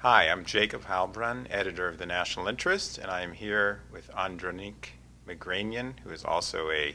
Hi, I'm Jacob Heilbrunn, editor of The National Interest, and I am here with Andranik Migranyan, who is also a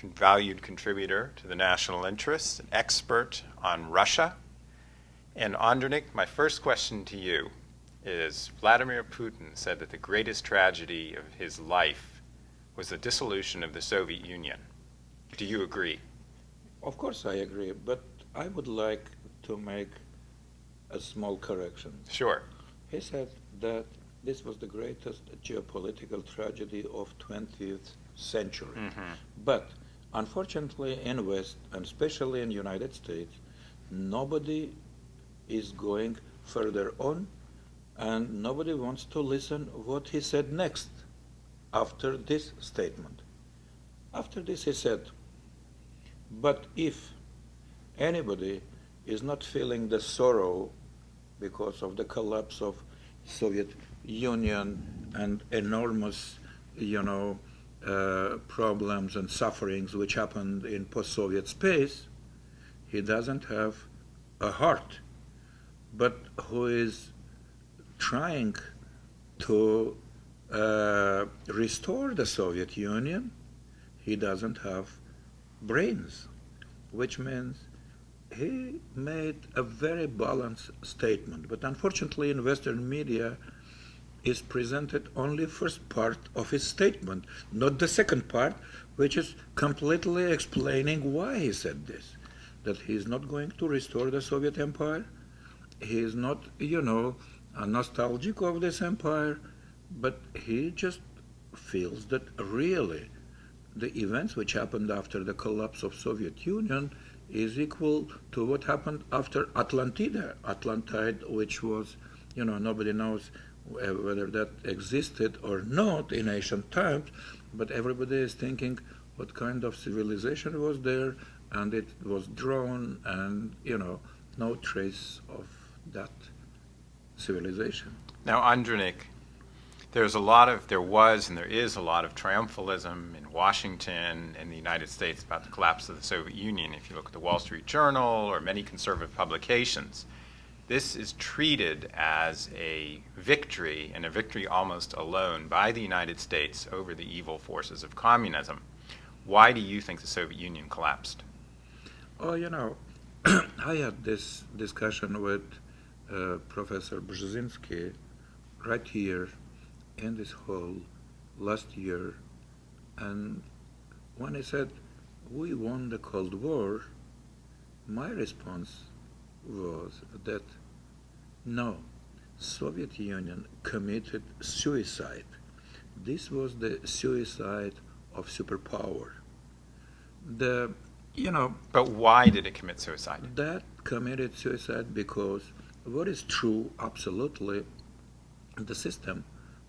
valued contributor to The National Interest, an expert on Russia. And Andranik, my first question to you is, Vladimir Putin said that the greatest tragedy of his life was the dissolution of the Soviet Union. Do you agree? Of course, I agree, but I would like to make a small correction. Sure. He said that this was the greatest geopolitical tragedy of 20th century. But unfortunately, in West and especially in United States, nobody is going further on, and nobody wants to listen what he said next after this statement. After this, he said, "But if anybody is not feeling the sorrow because of the collapse of Soviet Union and enormous, problems and sufferings which happened in post-Soviet space, he doesn't have a heart, but who is trying to restore the Soviet Union, he doesn't have brains," which means he made a very balanced statement. But unfortunately, in Western media, is presented only first part of his statement, not the second part, which is completely explaining why he said this. That he is not going to restore the Soviet Empire. He is not, nostalgic of this empire, but he just feels that really the events which happened after the collapse of Soviet Union is equal to what happened after Atlantide, which was, nobody knows whether that existed or not in ancient times, but everybody is thinking what kind of civilization was there, and it was drawn, and, no trace of that civilization. Now, Andranik, there was and there is a lot of triumphalism in Washington and the United States about the collapse of the Soviet Union. If you look at the Wall Street Journal or many conservative publications, this is treated as a victory, and a victory almost alone, by the United States over the evil forces of communism. Why do you think the Soviet Union collapsed? Oh, I had this discussion with Professor Brzezinski right here in this hall last year, and when he said, "We won the Cold War," my response was that no, Soviet Union committed suicide. This was the suicide of superpower. The, But why did it commit suicide? that committed suicide because what is true absolutely, the system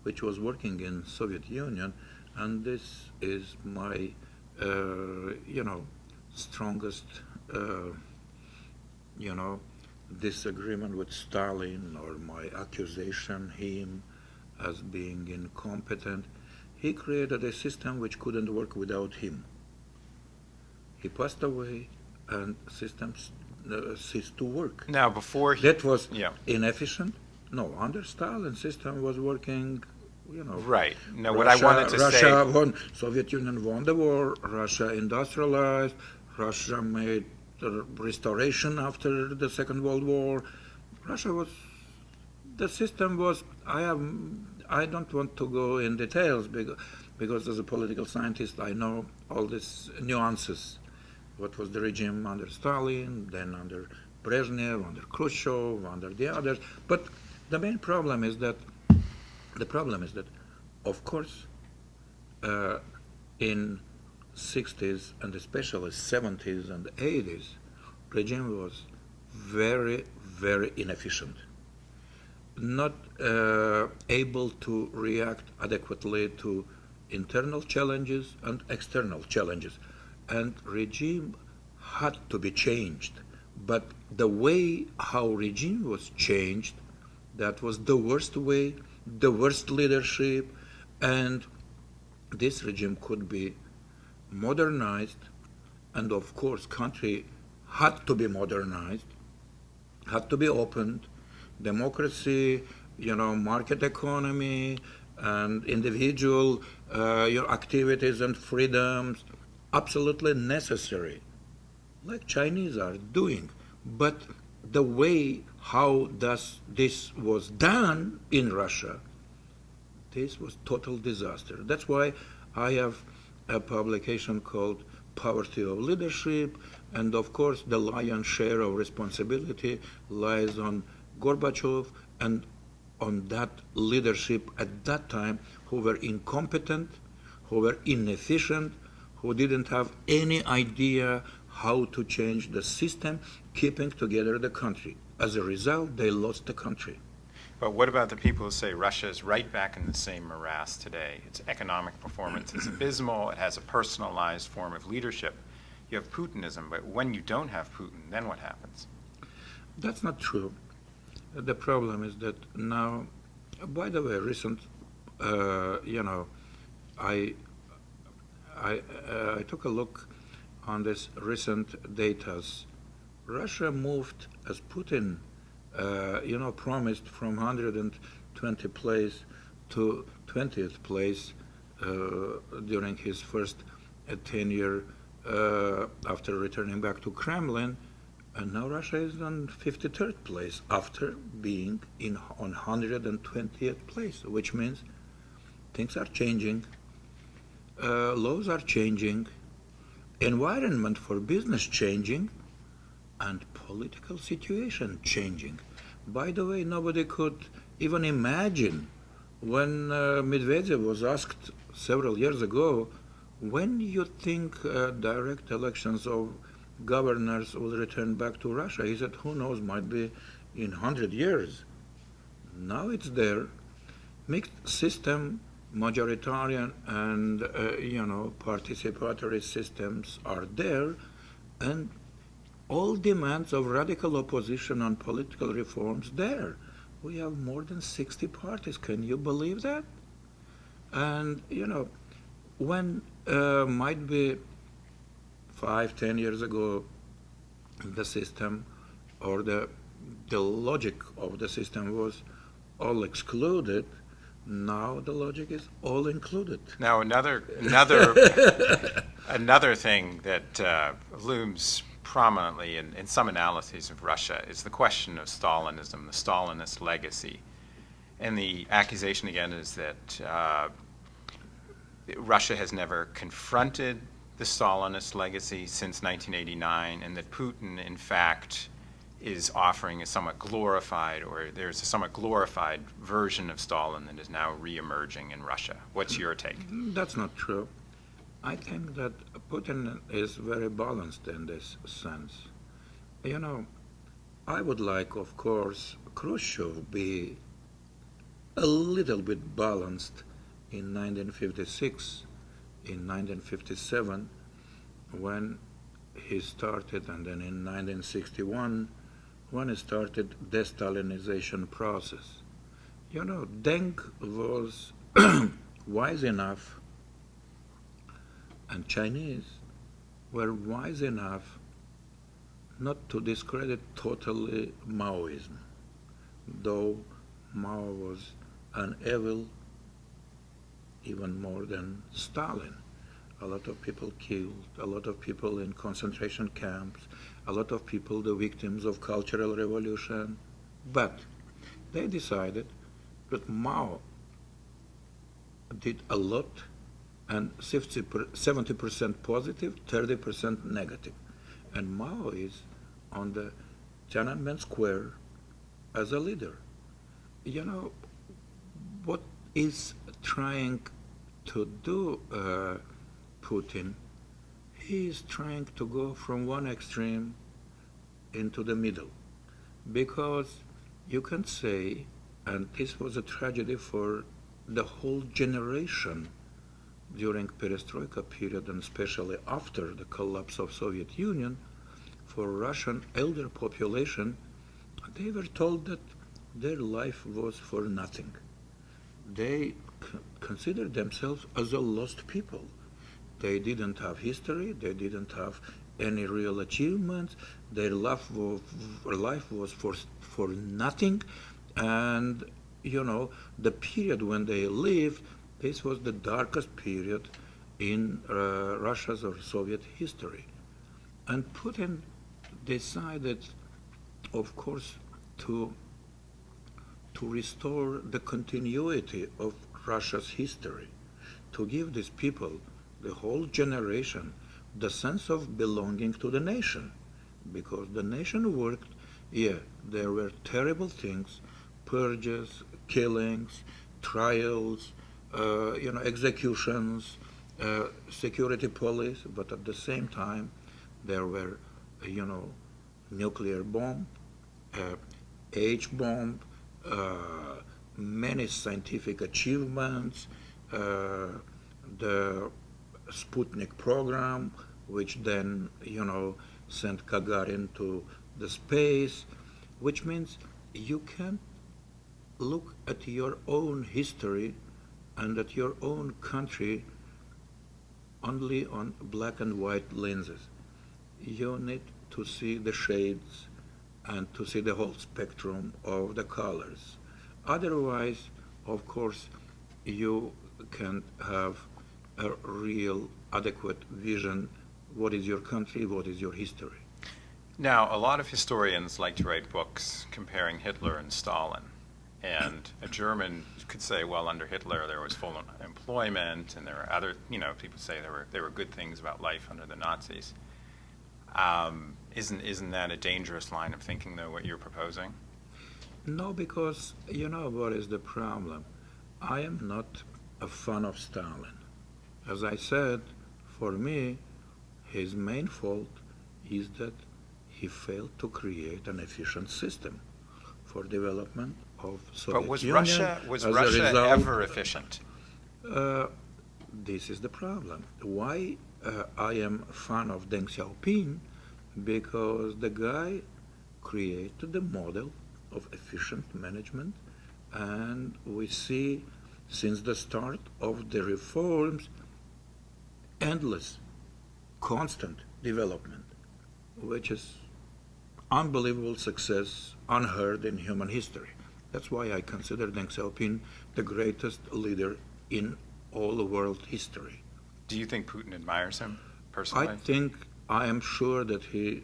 which was working in Soviet Union, and this is my, strongest, you know, disagreement with Stalin, or my accusation him as being incompetent. He created a system which couldn't work without him. He passed away, and systems ceased to work. Now, before he, That was yeah, inefficient. No, under Stalin, system was working. right. No, what I wanted to Russia say, won. Soviet Union won the war. Russia industrialized. Russia made the restoration after the Second World War. Russia was. The system was. I don't want to go in details because as a political scientist, I know all these nuances. What was the regime under Stalin, then under Brezhnev, under Khrushchev, under the others. But the main problem is that of course, in 60s and especially 70s and 80s, regime was very, very inefficient, not able to react adequately to internal challenges and external challenges. And regime had to be changed. But the way how regime was changed, that was the worst way, the worst leadership, and this regime could be modernized, and of course country had to be modernized, had to be opened, democracy, market economy, and individual your activities and freedoms, absolutely necessary, like Chinese are doing. But the way how this was done in Russia, this was total disaster. That's why I have a publication called Poverty of Leadership, and of course the lion's share of responsibility lies on Gorbachev and on that leadership at that time, who were incompetent, who were inefficient, who didn't have any idea how to change the system, keeping together the country. As a result, they lost the country. But what about the people who say Russia is right back in the same morass today? Its economic performance is abysmal. It has a personalized form of leadership. You have Putinism, but when you don't have Putin, then what happens? That's not true. The problem is that now, by the way, I took a look on this recent data. Russia moved, as Putin, promised, from 120 place to 20th place during his first tenure after returning back to Kremlin. And now Russia is on 53rd place after being on 120th place, which means things are changing, laws are changing, environment for business changing, and political situation changing. By the way, nobody could even imagine when Medvedev was asked several years ago, when you think direct elections of governors will return back to Russia. He said, who knows, might be in 100 years. Now it's there. Mixed system, majoritarian and, participatory systems are there, and all demands of radical opposition on political reforms there. We have more than 60 parties. Can you believe that? And, when might be 5-10 years ago, the system or the logic of the system was all excluded. Now the logic is all included. Now another thing that looms prominently in some analyses of Russia is the question of Stalinism, the Stalinist legacy. And the accusation again is that Russia has never confronted the Stalinist legacy since 1989, and that Putin, in fact, is offering a somewhat glorified, or there's a somewhat glorified version of Stalin that is now re-emerging in Russia. What's your take? That's not true. I think that Putin is very balanced in this sense. I would like, of course, Khrushchev be a little bit balanced in 1956, in 1957, when he started, and then in 1961, when he started de-Stalinization process. Deng was wise enough, and Chinese were wise enough not to discredit totally Maoism, though Mao was an evil even more than Stalin. A lot of people killed, a lot of people in concentration camps, a lot of people the victims of cultural revolution. But they decided that Mao did a lot, and 70% positive, 30% negative. And Mao is on the Tiananmen Square as a leader. What is trying to do Putin? He is trying to go from one extreme into the middle, because you can say, and this was a tragedy for the whole generation during Perestroika period, and especially after the collapse of Soviet Union, for Russian elder population, they were told that their life was for nothing. They considered themselves as a lost people. They didn't have history, they didn't have any real achievements, their life was for nothing, And, the period when they lived, this was the darkest period in Russia's or Soviet history. And Putin decided, of course, to restore the continuity of Russia's history, to give these people, the whole generation, the sense of belonging to the nation. Because the nation worked, yeah, there were terrible things, purges, killings, trials, executions, security police, but at the same time, there were, nuclear bomb, uh, H-bomb, many scientific achievements, the Sputnik program, which then, sent Gagarin to the space, which means you can look at your own history and at your own country only on black and white lenses. You need to see the shades and to see the whole spectrum of the colors. Otherwise, of course, you can't have a real adequate vision. What is your country? What is your history? Now, a lot of historians like to write books comparing Hitler and Stalin. And a German could say, well, under Hitler there was full employment, and there were other, people say there were good things about life under the Nazis. Isn't that a dangerous line of thinking, though, what you're proposing? No, because what is the problem? I am not a fan of Stalin. As I said, for me, his main fault is that he failed to create an efficient system for development of Soviet But was Union. Russia ever efficient? This is the problem. Why I am a fan of Deng Xiaoping? Because the guy created the model of efficient management, and we see since the start of the reforms endless, constant development, which is unbelievable success unheard in human history. That's why I consider Deng Xiaoping the greatest leader in all the world history. Do you think Putin admires him personally? I am sure that he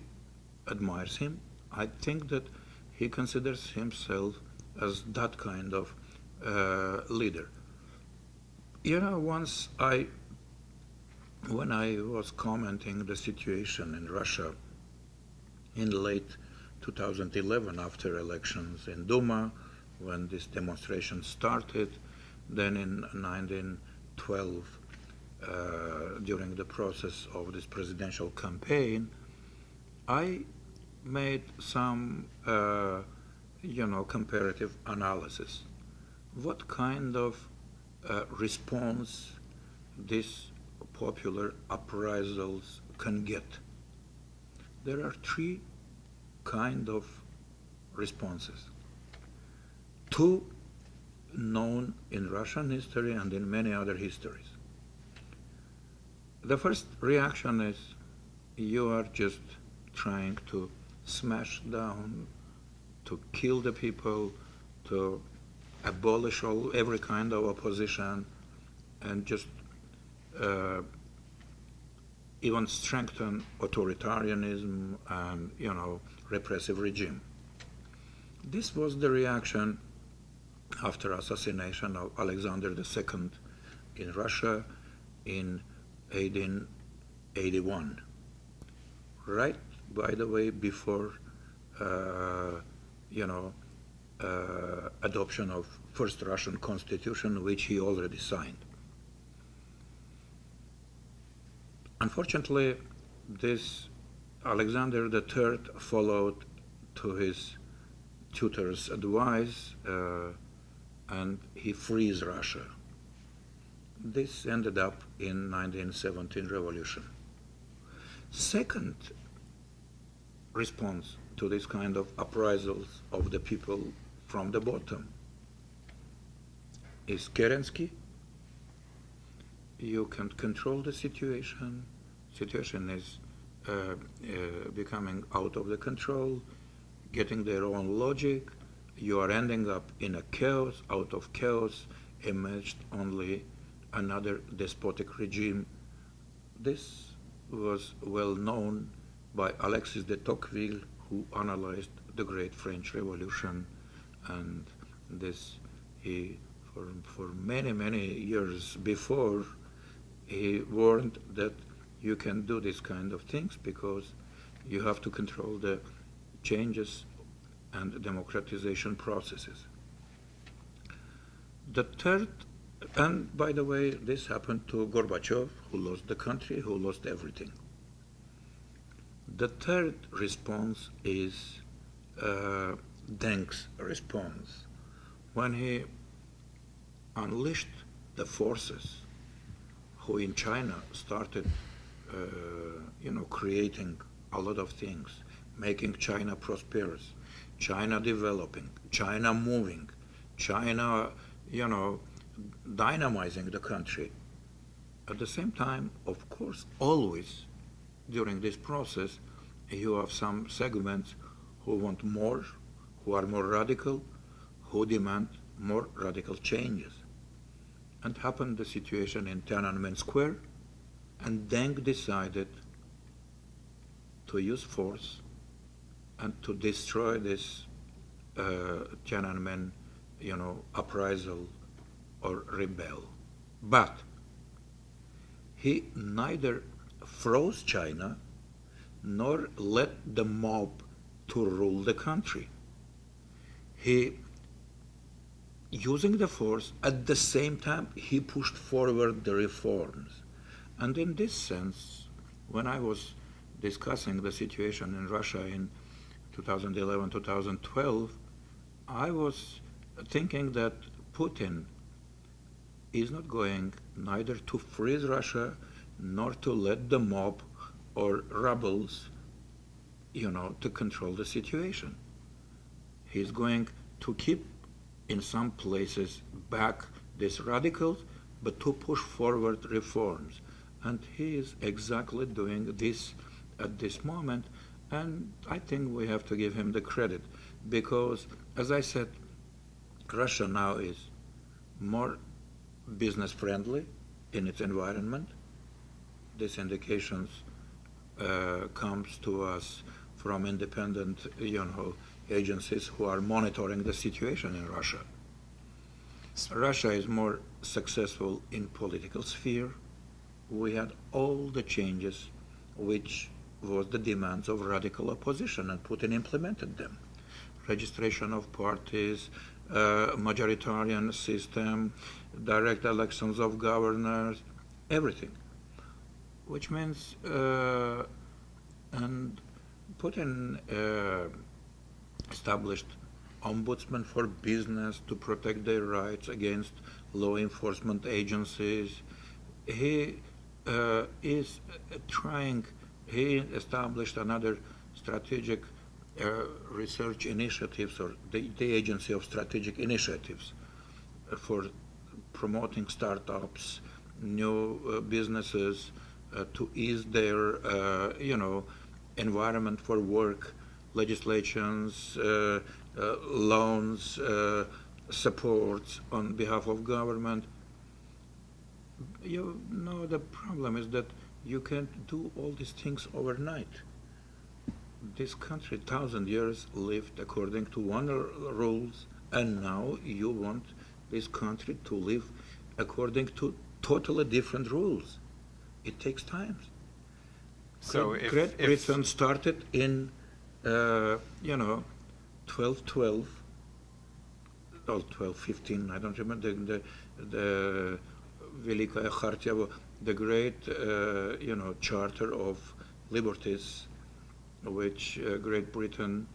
admires him. I think that he considers himself as that kind of leader. Once when I was commenting the situation in Russia in late 2011 after elections in Duma, when this demonstration started, then in 1912 during the process of this presidential campaign, I made some, comparative analysis. What kind of response these popular uprisals can get? There are three kind of responses. Two known in Russian history and in many other histories. The first reaction is you are just trying to smash down, to kill the people, to abolish every kind of opposition, and just even strengthen authoritarianism and repressive regime. This was the reaction after assassination of Alexander II in Russia in 1881. Right, by the way, before adoption of first Russian constitution, which he already signed. Unfortunately, this Alexander III followed to his tutor's advice and he frees Russia. This ended up in 1917 revolution. Second response to this kind of uprisals of the people from the bottom is Kerensky. You can control the situation. Situation is becoming out of the control, getting their own logic, you are ending up in a chaos. Out of chaos emerged only another despotic regime. This was well known by Alexis de Tocqueville, who analyzed the Great French Revolution, and this he for many years before he warned that you can do this kind of things because you have to control the changes and democratization processes. The third, and by the way, this happened to Gorbachev, who lost the country, who lost everything. The third response is Deng's response. When he unleashed the forces who in China started creating a lot of things, making China prosperous, China developing, China moving, China, dynamizing the country. At the same time, of course, always during this process, you have some segments who want more, who are more radical, who demand more radical changes. And happened the situation in Tiananmen Square, and Deng decided to use force and to destroy this Tiananmen, uprisal or rebel. But he neither froze China nor let the mob to rule the country. He, using the force, at the same time he pushed forward the reforms. And in this sense, when I was discussing the situation in Russia in 2011, 2012, I was thinking that Putin is not going neither to freeze Russia nor to let the mob or rebels, to control the situation. He's going to keep in some places back these radicals, but to push forward reforms. And he is exactly doing this at this moment, and I think we have to give him the credit, because, as I said, Russia now is more business friendly in its environment. These indications comes to us from independent, agencies who are monitoring the situation in Russia. Russia is more successful in political sphere. We had all the changes which was the demands of radical opposition, and Putin implemented them. Registration of parties, majoritarian system, direct elections of governors, everything. Which means, and Putin established ombudsman for business to protect their rights against law enforcement agencies. He is trying, he established another strategic research initiatives, or the Agency of Strategic Initiatives for promoting startups, new businesses, to ease their, environment for work, legislations, loans, supports on behalf of government. The problem is that you can't do all these things overnight. This country, 1,000 years, lived according to one rules, and now you want this country to live according to totally different rules. It takes time. So Great Britain started in, 1212 or 1215. I don't remember the Великая Хартия, the great, Charter of Liberties, which Great Britain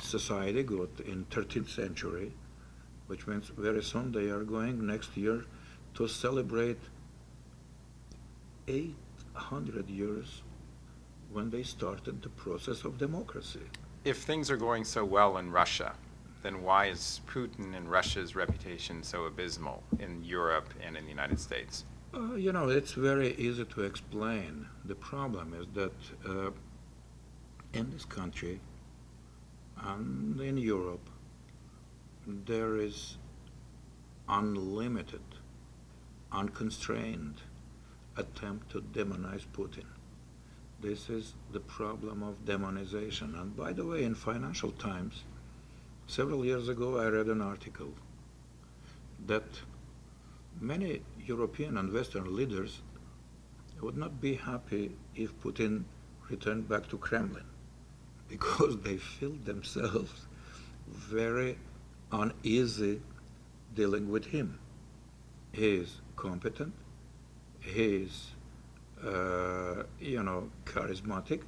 society got in 13th century, which means very soon they are going next year to celebrate 800 years when they started the process of democracy. If things are going so well in Russia, then why is Putin and Russia's reputation so abysmal in Europe and in the United States? It's very easy to explain. The problem is that in this country, and in Europe, there is unlimited, unconstrained attempt to demonize Putin. This is the problem of demonization. And by the way, in Financial Times, several years ago, I read an article that many European and Western leaders would not be happy if Putin returned back to Kremlin because they feel themselves very uneasy dealing with him. He is competent, he is, charismatic,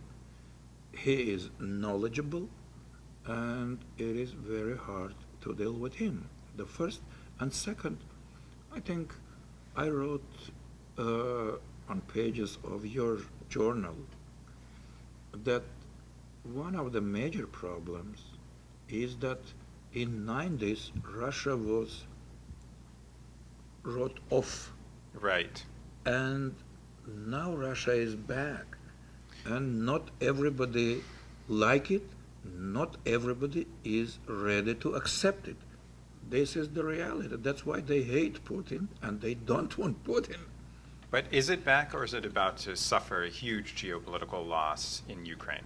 he is knowledgeable, and it is very hard to deal with him. The first, and second, I think I wrote on pages of your journal that one of the major problems is that in 90s Russia was wrote off. Right. And now Russia is back. And not everybody like it, not everybody is ready to accept it. This is the reality. That's why they hate Putin and they don't want Putin. But is it back, or is it about to suffer a huge geopolitical loss in Ukraine?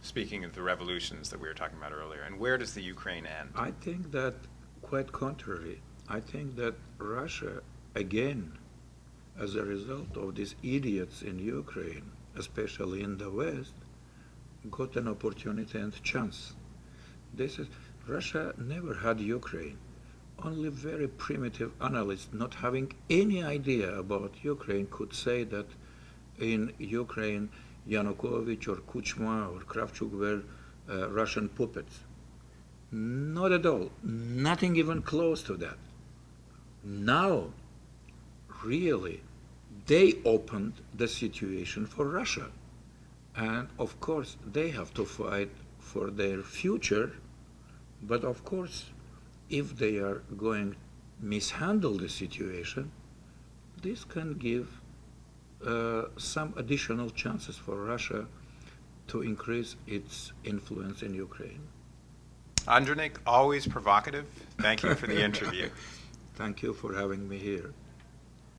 Speaking of the revolutions that we were talking about earlier, and where does the Ukraine end? I think that, quite contrary, I think that Russia, again, as a result of these idiots in Ukraine, especially in the West, got an opportunity and chance. Russia never had Ukraine. Only very primitive analysts not having any idea about Ukraine could say that in Ukraine Yanukovych or Kuchma or Kravchuk were Russian puppets. Not at all. Nothing even close to that. Now, really, they opened the situation for Russia. And of course, they have to fight for their future. But of course, if they are going to mishandle the situation, this can give some additional chances for Russia to increase its influence in Ukraine. Andranik, always provocative. Thank you for the interview. Thank you for having me here.